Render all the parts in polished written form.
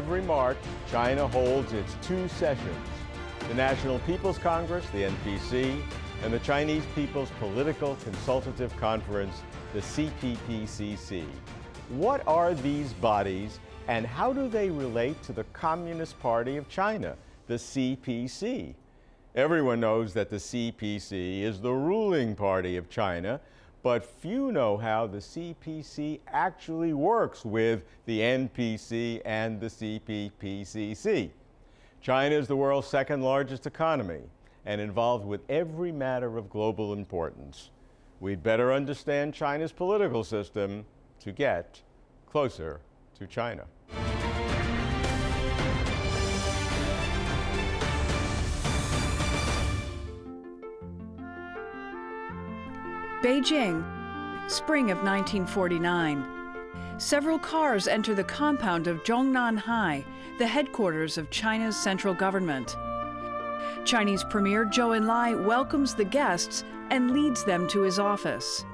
every March, China holds its two sessions, the National People's Congress, the NPC, and the Chinese People's Political Consultative Conference, the CPPCC. What are these bodies and how do they relate to the Communist Party of China, the CPC? Everyone knows that the CPC is the ruling party of China, but few know how the CPC actually works with the NPC and the CPPCC. China is the world's second largest economy and involved with every matter of global importance. We'd better understand China's political system to get closer to China. Beijing, spring of 1949. Several cars enter the compound of Zhongnanhai, the headquarters of China's central government. Chinese Premier Zhou Enlai welcomes the guests and leads them to his office.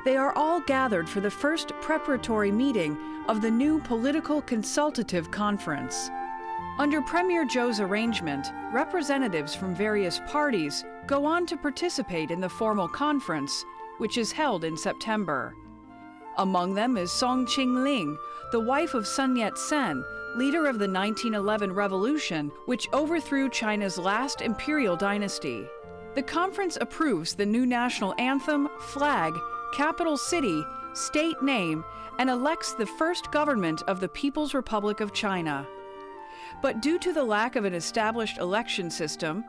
They are all gathered for the first preparatory meeting of the new Political Consultative Conference. Under Premier Zhou's arrangement, representatives from various parties go on to participate in the formal conference, which is held in September. Among them is Song Qingling, the wife of Sun Yat-sen, leader of the 1911 revolution, which overthrew China's last imperial dynasty. The conference approves the new national anthem, flag, capital city, state name, and elects the first government of the People's Republic of China. But due to the lack of an established election system,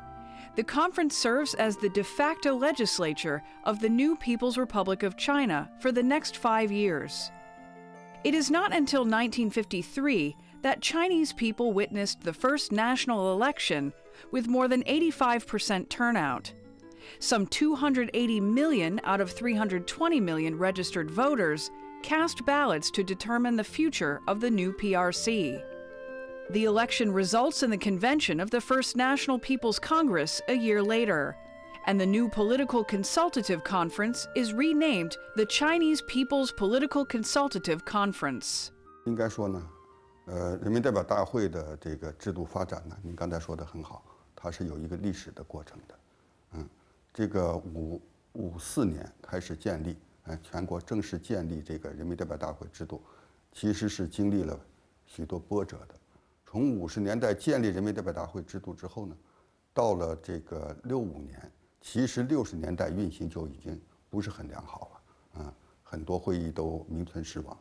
the conference serves as the de facto legislature of the new People's Republic of China for the next 5 years. It is not until 1953 that Chinese people witnessed the first national election with more than 85% turnout. Some 280 million out of 320 million registered voters cast ballots to determine the future of the new PRC. The election results in the convention of the First National People's Congress a year later, and the new Political Consultative Conference is renamed the Chinese People's Political Consultative Conference. 应该说呢，人民代表大会的这个制度发展呢，您刚才说的很好，它是有一个历史的过程的。这个54年开始建立，全国正式建立这个人民代表大会制度，其实是经历了许多波折的。从50年代建立人民代表大会制度之后呢，到了这个65年，其实60年代运行就已经不是很良好了，很多会议都名存实亡，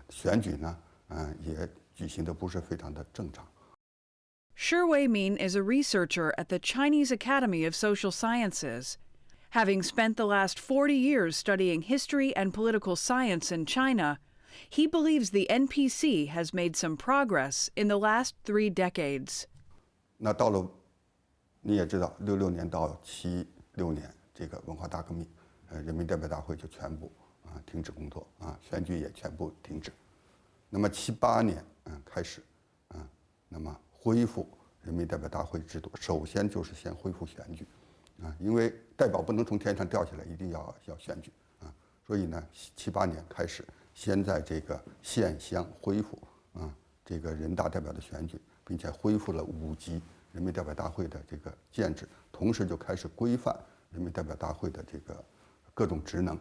选举呢，也举行的不是非常的正常。Shi Weimin is a researcher at the Chinese Academy of Social Sciences. Having spent the last 40 years studying history and political science in China, he believes the NPC has made some progress in the last 3 decades. 那到了，你也知道，66年到76年这个文化大革命，人民代表大会就全部停止工作，选举也全部停止。那么78年开始，那么恢复人民代表大会制度，首先就是先恢复选举，因为代表不能从天上掉下来，一定要选举，所以呢，78年开始。先在这个县乡恢复这个人大代表的选举，并且恢复了5级人民代表大会的这个建制，同时就开始规范人民代表大会的这个各种职能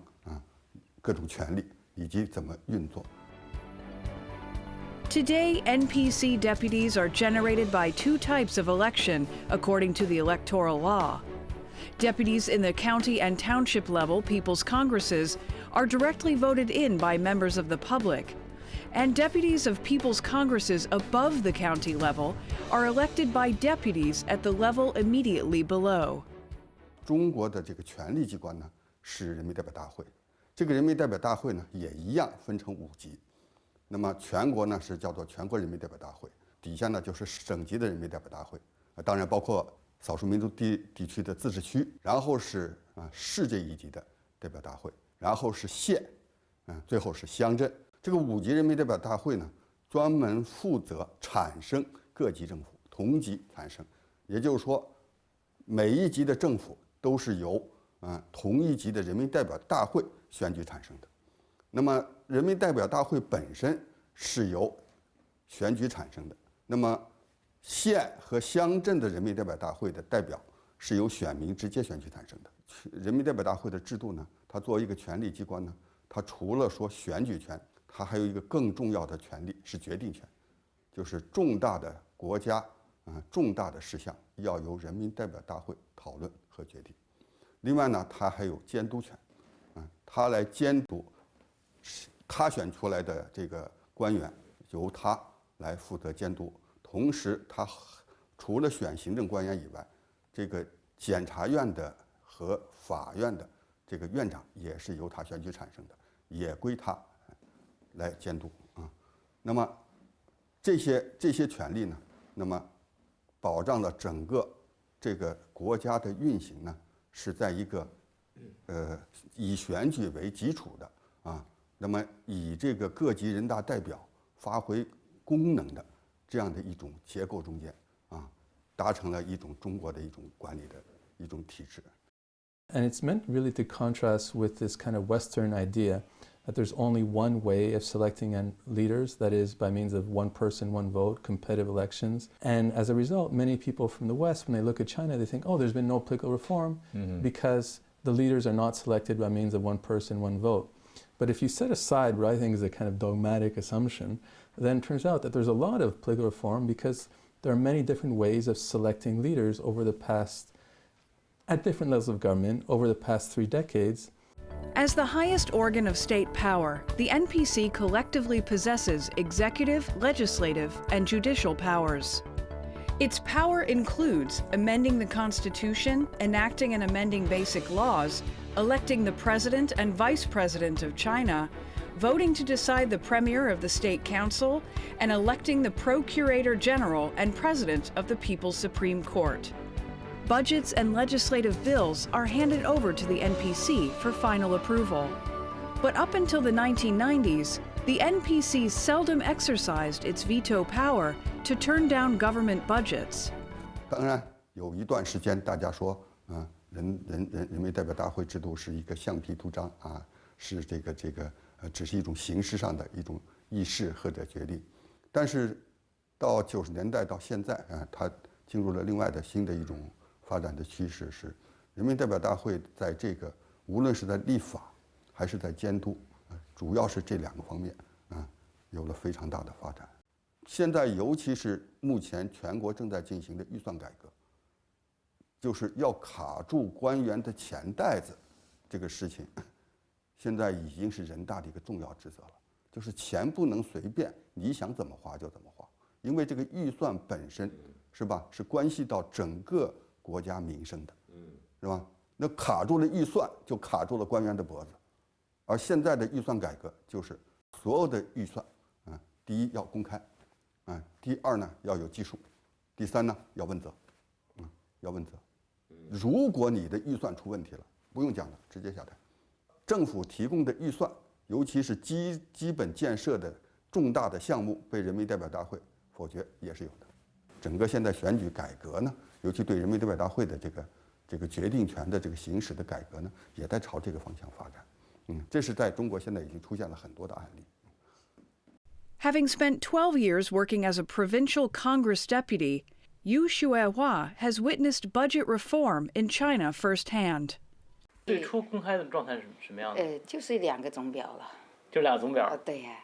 各种权利以及怎么运作。Today, NPC deputies are generated by 2 types of election according to the electoral law. Deputies in the county and township level People's Congresses are directly voted in by members of the public, and deputies of People's Congresses above the county level are elected by deputies at the level immediately below. 中国的这个权力机关呢是人民代表大会，这个人民代表大会呢也一样分成5级，那么全国呢是叫做全国人民代表大会，底下呢就是省级的人民代表大会，当然包括少数民族地区的自治区，然后是市这一级的代表大会，然后是县，最后是乡镇。这个5级人民代表大会呢，专门负责产生各级政府，同级产生，也就是说，每一级的政府都是由同一级的人民代表大会选举产生的。那么，人民代表大会本身是由选举产生的。那么县和乡镇的人民代表大会的代表是由选民直接选举产生的。人民代表大会的制度呢，它作为一个权力机关呢，它除了说选举权，它还有一个更重要的权利是决定权，就是重大的国家重大的事项要由人民代表大会讨论和决定。另外呢，它还有监督权，它来监督他选出来的这个官员，由他来负责监督。同时，他除了选行政官员以外，这个检察院的和法院的这个院长也是由他选举产生的，也归他来监督啊。那么这些权利呢，那么保障了整个这个国家的运行呢，是在一个以选举为基础的啊，那么以这个各级人大代表发挥功能的这样的一种结构中间啊，达成了一种中国的一种管理的一种体制。And it's meant really to contrast with this kind of Western idea that there's only one way of selecting leaders, that is by means of one person, one vote, competitive elections. And as a result, many people from the West, when they look at China, they think, oh, there's been no political reform because the leaders are not selected by means of one person, one vote. But if you set aside what I think is a kind of dogmatic assumption, then it turns out that there's a lot of political reform because there are many different ways of selecting leaders over the past, at different levels of government, over the past 3 decades. As the highest organ of state power, the NPC collectively possesses executive, legislative, and judicial powers. Its power includes amending the Constitution, enacting and amending basic laws, electing the President and Vice President of China, voting to decide the Premier of the State Council, and electing the Procurator General and President of the People's Supreme Court. Budgets and legislative bills are handed over to the NPC for final approval. But up until the 1990s, the NPC seldom exercised its veto power to turn down government budgets. 当然，有一段时间大家说，人民代表大会制度是一个橡皮图章啊，是只是一种形式上的一种议事或者决定。但是到90年代到现在它进入了另外的新的一种发展的趋势，是人民代表大会在这个无论是在立法还是在监督，主要是这2个方面有了非常大的发展。现在尤其是目前全国正在进行的预算改革，就是要卡住官员的钱袋子这个事情，现在已经是人大的一个重要职责了。就是钱不能随便你想怎么花就怎么花，因为这个预算本身是吧，是关系到整个国家民生的，是吧？那卡住了预算，就卡住了官员的脖子。而现在的预算改革就是所有的预算，第一要公开，第二呢要有计数，第三呢要问责，要问责。如果你的预算出问题了，不用讲了，直接下台。政府提供的预算，尤其是基本建设的重大的项目，被人民代表大会否决也是有的。整个现在选举改革呢，尤其对人民代表大会的这个决定权的这个行使的改革呢，也在朝这个方向发展。这是在中国现在已经出现了很多的案例。Having spent 12 years working as a provincial Congress deputy, Yu Xuehua has witnessed budget reform in China firsthand. 最初公开的状态是什么样的？就是2个总表了。就2个总表。对呀，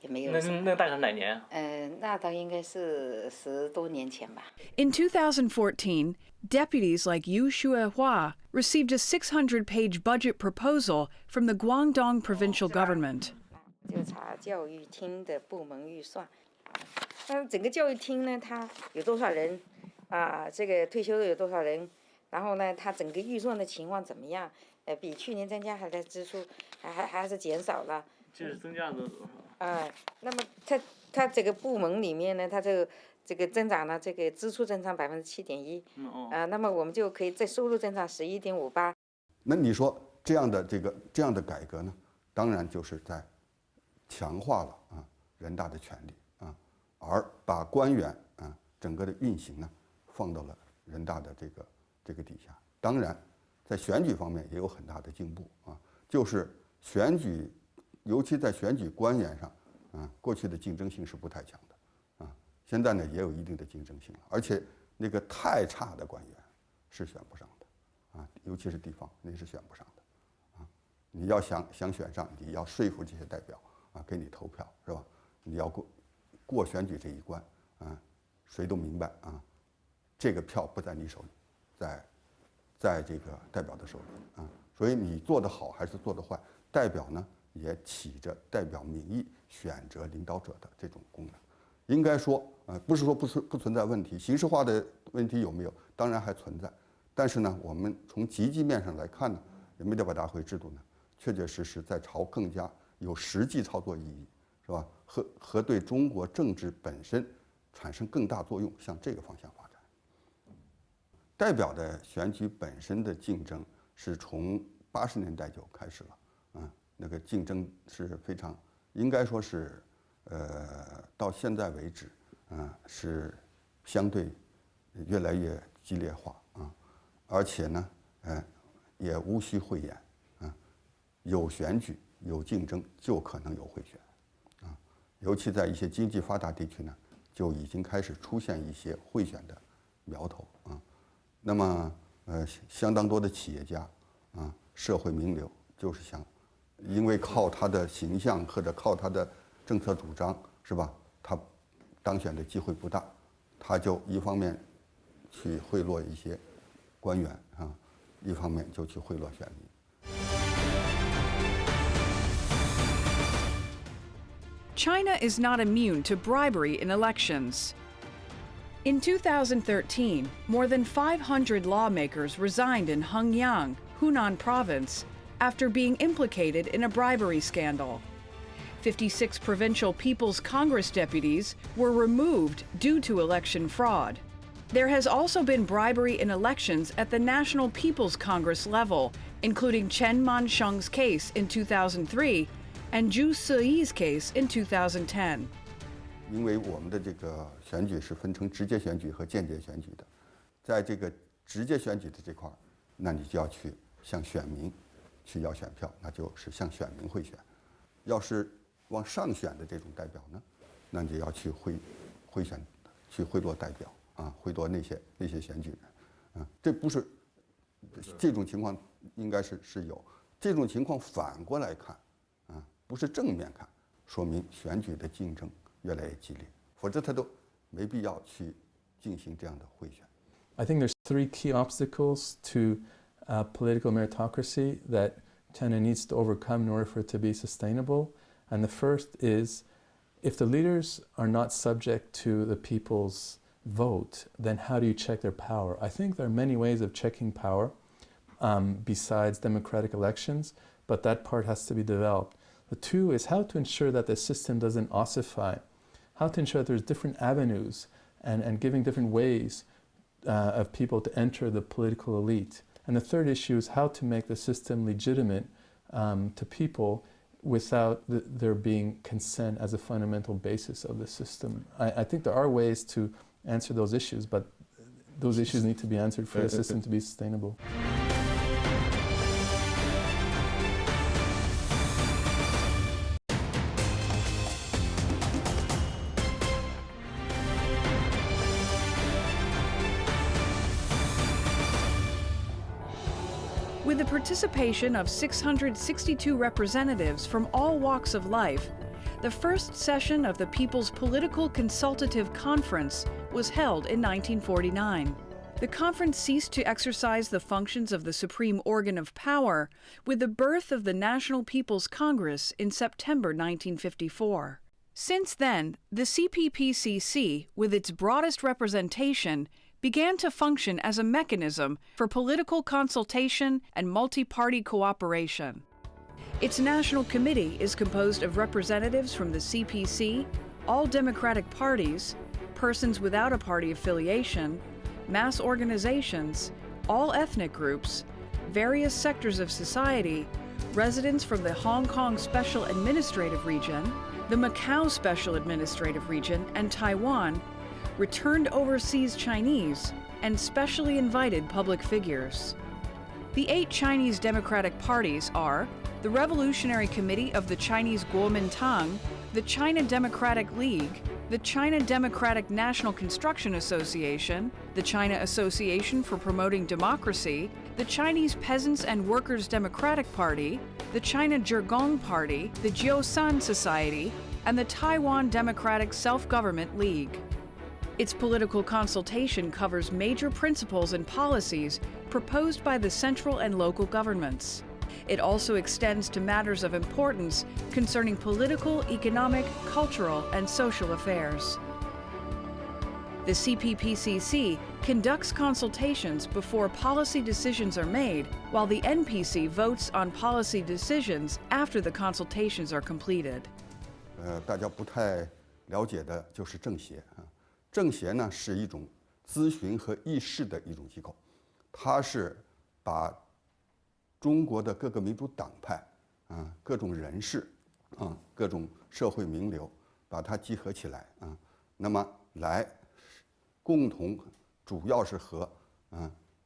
也没有。那大概是哪年？那倒应该是10多年前吧。In 2014, deputies like Yu Xuehua received a 600-page budget proposal from the Guangdong provincial government. 就查教育厅的部门预算，整个教育厅呢，它有多少人这个退休的有多少人，然后呢，它整个预算的情况怎么样？比去年增加还是支出还是减少了？这是增加了多少？那么它这个部门里面呢，它这个增长呢，这个支出增长7.1%，那么我们就可以在收入增长11.58%。那你说这样的改革呢，当然就是在强化了人大的权力而把官员整个的运行呢放到了人大的这个底下。当然，在选举方面也有很大的进步就是选举，尤其在选举官员上过去的竞争性是不太强的现在呢也有一定的竞争性了，而且那个太差的官员是选不上的，尤其是地方那是选不上的，你要想选上，你要说服这些代表给你投票，是吧？你要过选举这一关，谁都明白这个票不在你手里，在这个代表的手里所以你做得好还是做得坏，代表呢也起着代表民意选择领导者的这种功能。应该说，不是说不存在问题，形式化的问题有没有？当然还存在。但是呢，我们从积极面上来看呢，人民代表大会制度呢，确确实实在朝更加有实际操作意义，是吧？和对中国政治本身产生更大作用，向这个方向发展。代表的选举本身的竞争是从80年代就开始了，那个竞争是非常，应该说是。到现在为止，是相对越来越激烈化而且呢，也无需讳言有选举有竞争就可能有贿选尤其在一些经济发达地区呢，就已经开始出现一些贿选的苗头那么相当多的企业家社会名流就是因为靠他的形象或者靠他的政策主张是吧？他当选的机会不大，他就一方面去贿赂一些官员一方面就去贿赂选民。China is not immune to bribery in elections. In 2013, more than 500 lawmakers resigned in Hengyang, Hunan Province, after being implicated in a bribery scandal. 56 provincial People's Congress deputies were removed due to election fraud. There has also been bribery in elections at the National People's Congress level, including Chen Mansheng's case in 2003 and Zhu Siyi's case in 2010. 因为我们的这个选举是分成直接选举和间接选举的，在这个直接选举的这块，那你就要去向选民去要选票，那就是向选民贿选。要是往上选的这种代表呢，那你就要去贿选，去贿赂代表贿赂那些选举人这不是这种情况，应该是有这种情况。反过来看不是正面看，说明选举的竞争越来越激烈，否则他都没必要去进行这样的贿选。I think there's 3 key obstacles to political meritocracy that China needs to overcome in order for it to be sustainable. And the first is, if the leaders are not subject to the people's vote, then how do you check their power? I think there are many ways of checking power besides democratic elections, but that part has to be developed. The 2 is how to ensure that the system doesn't ossify, how to ensure that there's different avenues and giving different ways of people to enter the political elite. And the 3rd issue is how to make the system legitimate to people without there being consent as a fundamental basis of the system. I think there are ways to answer those issues, but those issues need to be answered for the system to be sustainable. With the participation of 662 representatives from all walks of life, the first session of the People's Political Consultative Conference was held in 1949. The conference ceased to exercise the functions of the supreme organ of power with the birth of the National People's Congress in September 1954. Since then, the CPPCC, with its broadest representation, began to function as a mechanism for political consultation and multi-party cooperation. Its national committee is composed of representatives from the CPC, all democratic parties, persons without a party affiliation, mass organizations, all ethnic groups, various sectors of society, residents from the Hong Kong Special Administrative Region, the Macau Special Administrative Region, and Taiwan, returned overseas Chinese, and specially invited public figures. The 8 Chinese democratic parties are the Revolutionary Committee of the Chinese Kuomintang, the China Democratic League, the China Democratic National Construction Association, the China Association for Promoting Democracy, the Chinese Peasants and Workers Democratic Party, the China Zhigong Party, the Jiusan Society, and the Taiwan Democratic Self-Government League. Its political consultation covers major principles and policies proposed by the central and local governments. It also extends to matters of importance concerning political, economic, cultural, and social affairs. The CPPCC conducts consultations before policy decisions are made, while the NPC votes on policy decisions after the consultations are completed. 大家不太了解的就是政协啊。政协呢是一种咨询和议事的一种机构，它是把中国的各个民主党派啊、各种人士啊、各种社会名流，把它集合起来啊，那么来共同，主要是和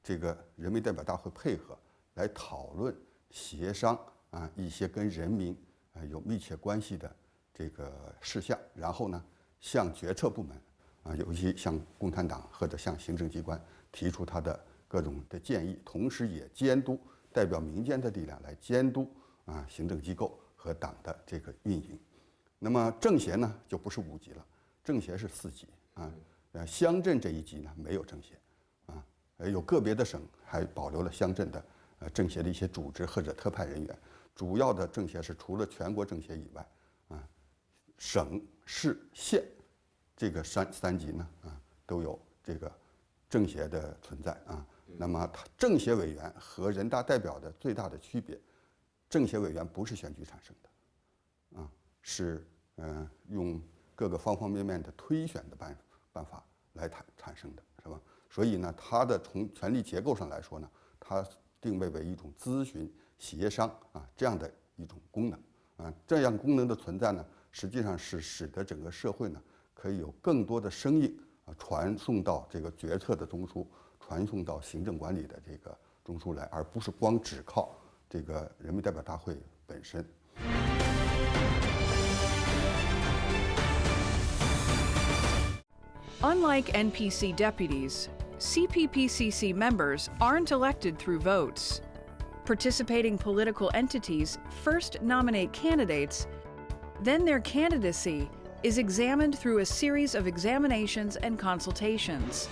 这个人民代表大会配合来讨论、协商啊一些跟人民有密切关系的这个事项，然后呢向决策部门啊，尤其向共产党或者向行政机关提出他的各种的建议，同时也监督。代表民间的力量来监督啊行政机构和党的这个运营。那么政协呢就不是5级了，政协是4级啊。乡镇这一级呢没有政协啊，有个别的省还保留了乡镇的政协的一些组织或者特派人员。主要的政协是除了全国政协以外啊，省、市、县这个三级呢啊都有这个政协的存在啊。那么，政协委员和人大代表的最大的区别，政协委员不是选举产生的，啊，是用各个方方面面的推选的办法来产生的，是吧？所以呢，它的从权力结构上来说呢，它定位为一种咨询、协商啊这样的一种功能啊，这样功能的存在呢，实际上是使得整个社会呢可以有更多的声音啊传送到这个决策的中枢。传送到行政管理的这个中枢来，而不是光只靠这个人民代表大会本身。Unlike NPC deputies, CPPCC members aren't elected through votes. Participating political entities first nominate candidates, then their candidacy is examined through a series of examinations and consultations.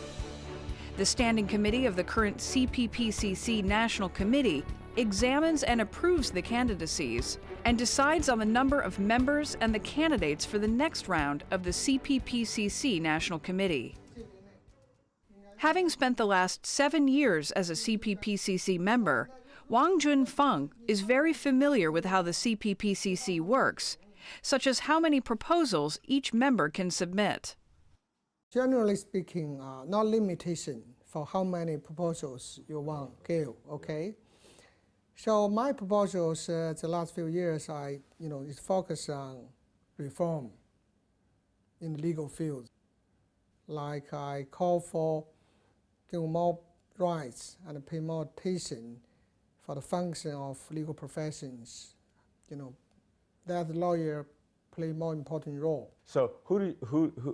The Standing Committee of the current CPPCC National Committee examines and approves the candidacies and decides on the number of members and the candidates for the next round of the CPPCC National Committee. Having spent the last 7 years as a CPPCC member, Wang Junfeng is very familiar with how the CPPCC works, such as how many proposals each member can submit. Generally speaking, no limitation for how many proposals you want to give, okay? So my proposals the last few years, is focused on reform in the legal field. Like I call for give more rights and pay more attention for the function of legal professions. That the lawyer play a more important role. So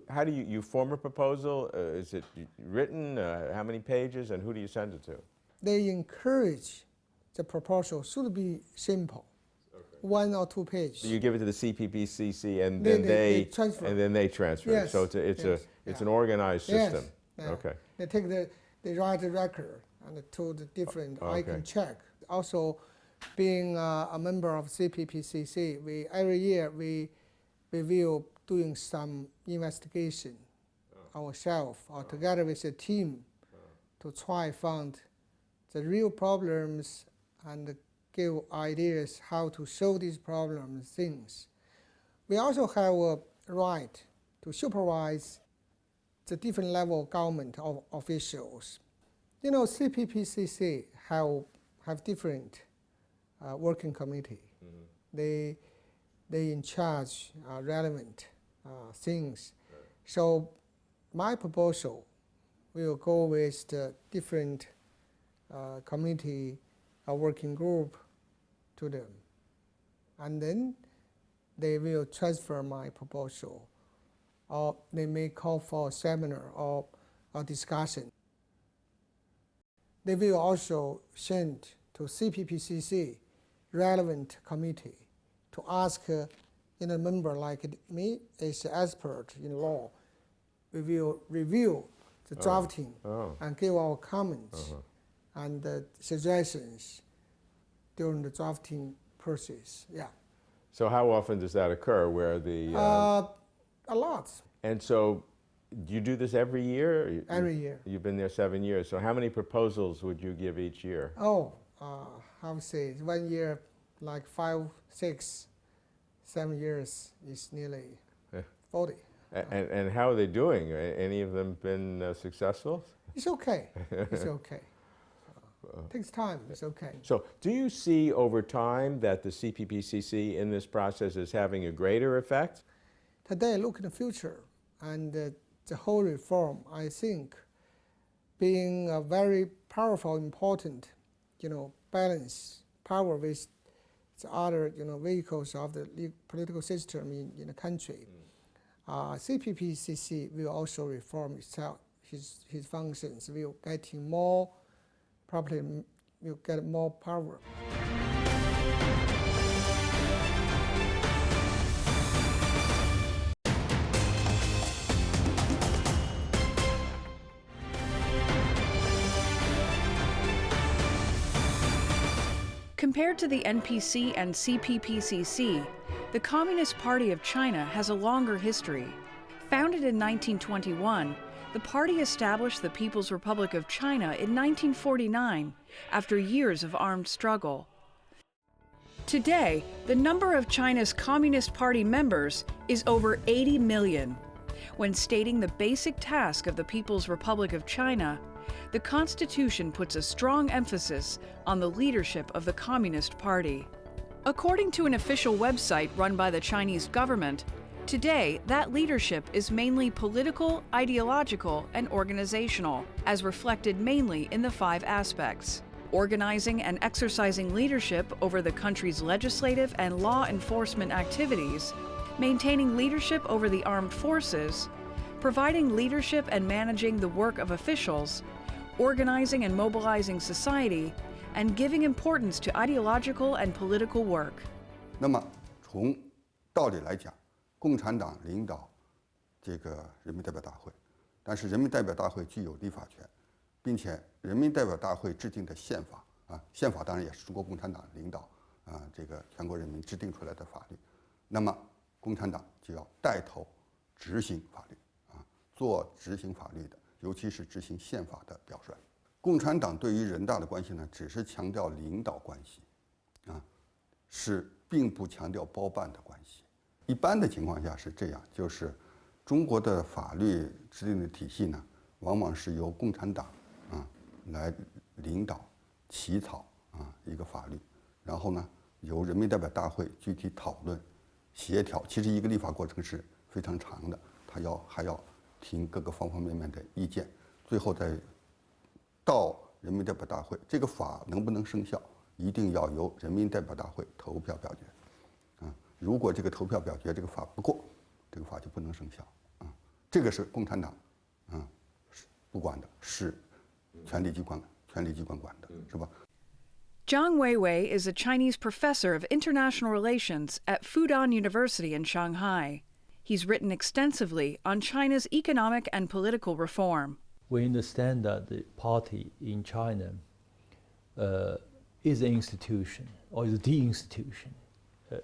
how do you form a proposal? Is it written? How many pages? And who do you send it to? They encourage the proposal should be simple, 1 or 2 pages. So you give it to the CPPCC and then they transfer. And then they transfer. Yes. So it's an organized system. Yes. Okay. They write the record and to the different. Okay. I can check. Also, being a member of CPPCC, every year we will doing some investigation ourselves or together with a team to try find the real problems and give ideas how to solve these problems things. We also have a right to supervise the different level government officials. CPPCC have different working committee. Mm-hmm. They in charge relevant things. Right. So my proposal will go with the different committee working group to them. And then they will transfer my proposal or they may call for a seminar or a discussion. They will also send to CPPCC relevant committee to ask a member like me as an expert in law. We will review the drafting and give our comments and suggestions during the drafting process. Yeah. So how often does that occur where the... A lot. And so do you do this every year? Every year. You've been there 7 years. So how many proposals would you give each year? Oh, I would say 1 year, like 5, 6, 7 years is nearly 40. And how are they doing? Any of them been successful? It's okay. It's okay. Takes time. It's okay. So do you see over time that the CPPCC in this process is having a greater effect? Today, look in the future, and the whole reform, I think, being a very powerful, important, balance power with the other, vehicles of the political system in the country. CPPCC will also reform itself. His functions will getting more, probably will get more power. Compared to the NPC and CPPCC, the Communist Party of China has a longer history. Founded in 1921, the party established the People's Republic of China in 1949 after years of armed struggle. Today, the number of China's Communist Party members is over 80 million. When stating the basic task of the People's Republic of China, the Constitution puts a strong emphasis on the leadership of the Communist Party. According to an official website run by the Chinese government, today that leadership is mainly political, ideological, and organizational, as reflected mainly in the 5 aspects: organizing and exercising leadership over the country's legislative and law enforcement activities, maintaining leadership over the armed forces, providing leadership and managing the work of officials, organizing and mobilizing society, and giving importance to ideological and political work. 那么从道理来讲，共产党领导这个人民代表大会，但是人民代表大会具有立法权，并且人民代表大会制定的宪法宪法当然也是中国共产党领导这个全国人民制定出来的法律，那么共产党就要带头执行法律做执行法律的，尤其是执行宪法的表率。共产党对于人大的关系呢，只是强调领导关系是并不强调包办的关系。一般的情况下是这样，就是中国的法律制定的体系呢，往往是由共产党来领导起草一个法律，然后呢由人民代表大会具体讨论协调。其实一个立法过程是非常长的，它还要听各个方方面面的意见，最后再到人民代表大会，这个法能不能生效，一定要由人民代表大会投票表决。如果这个投票表决这个法不过，这个法就不能生效这个是共产党是不管的，是权力机关管的，是吧？ Zhang Weiwei is a Chinese professor of international relations at Fudan University in Shanghai. He's written extensively on China's economic and political reform. We understand that the party in China is an institution, or is the institution.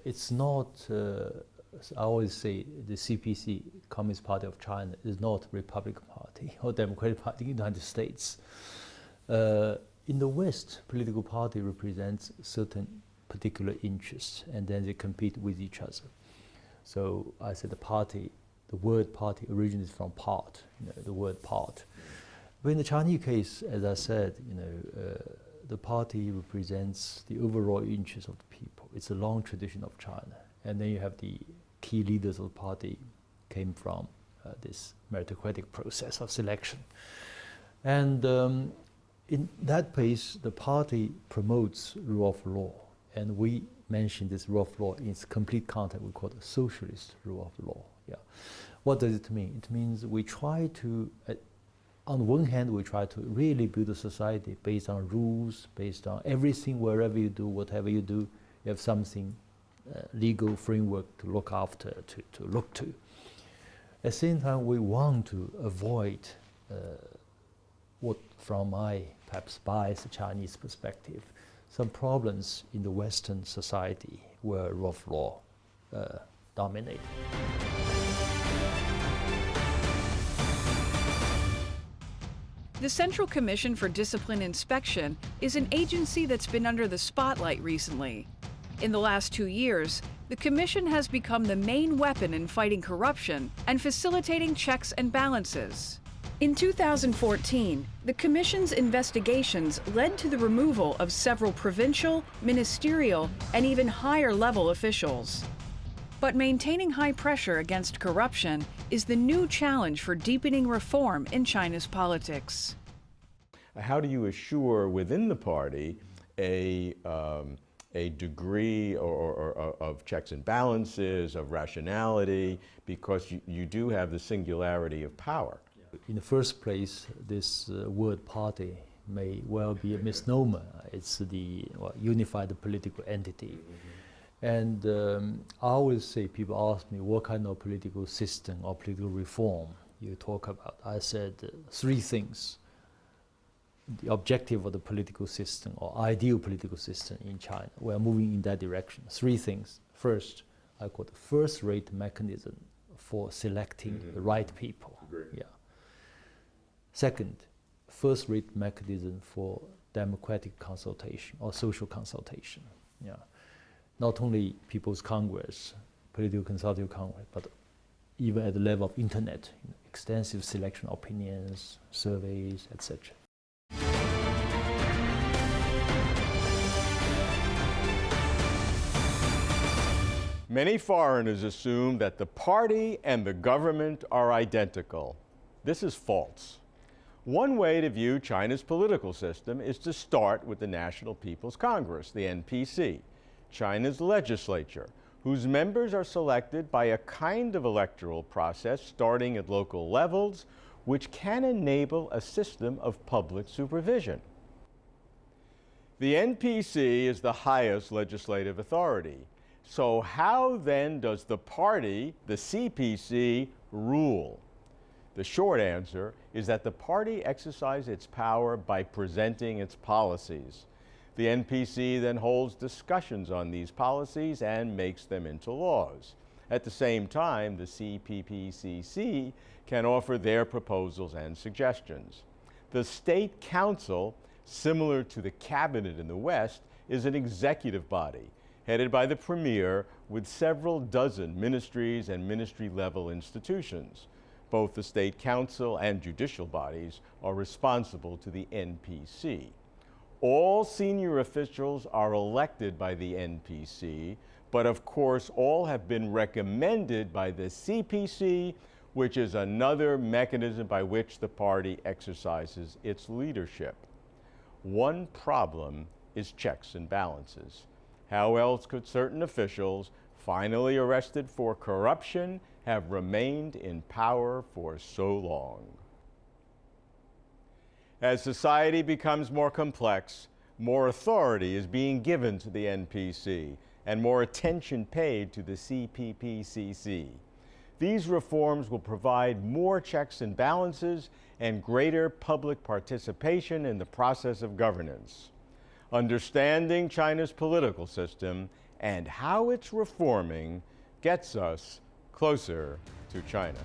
It's not, I always say, the CPC, Communist Party of China, is not Republican Party or Democratic Party in the United States. In the West, political party represents certain particular interests, and then they compete with each other. So I said the word party originates from part, the word part. But in the Chinese case, as I said, the party represents the overall interests of the people. It's a long tradition of China. And then you have the key leaders of the party came from this meritocratic process of selection. And in that case, the party promotes rule of law. And we mention this rule of law in its complete context, we call it socialist rule of law. Yeah. What does it mean? It means we try to, on one hand, we try to really build a society based on rules, based on everything, wherever you do, whatever you do, you have something, legal framework to look after, to look to. At the same time, we want to avoid what, from my perhaps biased Chinese perspective, some problems in the Western society where rule of law dominate. The Central Commission for Discipline Inspection is an agency that's been under the spotlight recently. In the last 2 years, the Commission has become the main weapon in fighting corruption and facilitating checks and balances. In 2014, the Commission's investigations led to the removal of several provincial, ministerial, and even higher-level officials. But maintaining high pressure against corruption is the new challenge for deepening reform in China's politics. How do you assure within the party a degree of checks and balances, of rationality, because you do have the singularity of power? In the first place, this word party may well be a misnomer. It's the unified political entity. And I always say, people ask me, what kind of political system or political reform you talk about? I said 3 things. The objective of the political system or ideal political system in China. We are moving in that direction. 3 things. First, I call the first-rate mechanism for selecting the right people. Yeah. Second, first-rate mechanism for democratic consultation or social consultation. Yeah. Not only People's Congress, Political Consultative Congress, but even at the level of internet, extensive selection of opinions, surveys, etc. Many foreigners assume that the party and the government are identical. This is false. One way to view China's political system is to start with the National People's Congress, the NPC, China's legislature, whose members are selected by a kind of electoral process starting at local levels, which can enable a system of public supervision. The NPC is the highest legislative authority. So how then does the party, the CPC, rule? The short answer is that the party exercises its power by presenting its policies. The NPC then holds discussions on these policies and makes them into laws. At the same time, the CPPCC can offer their proposals and suggestions. The State Council, similar to the cabinet in the West, is an executive body headed by the premier with several dozen ministries and ministry-level institutions. Both the State Council and judicial bodies are responsible to the NPC. All senior officials are elected by the NPC, but of course all have been recommended by the CPC, which is another mechanism by which the party exercises its leadership. One problem is checks and balances. How else could certain officials, finally arrested for corruption, have remained in power for so long? As society becomes more complex, more authority is being given to the NPC and more attention paid to the CPPCC. These reforms will provide more checks and balances and greater public participation in the process of governance. Understanding China's political system and how it's reforming gets us closer to China.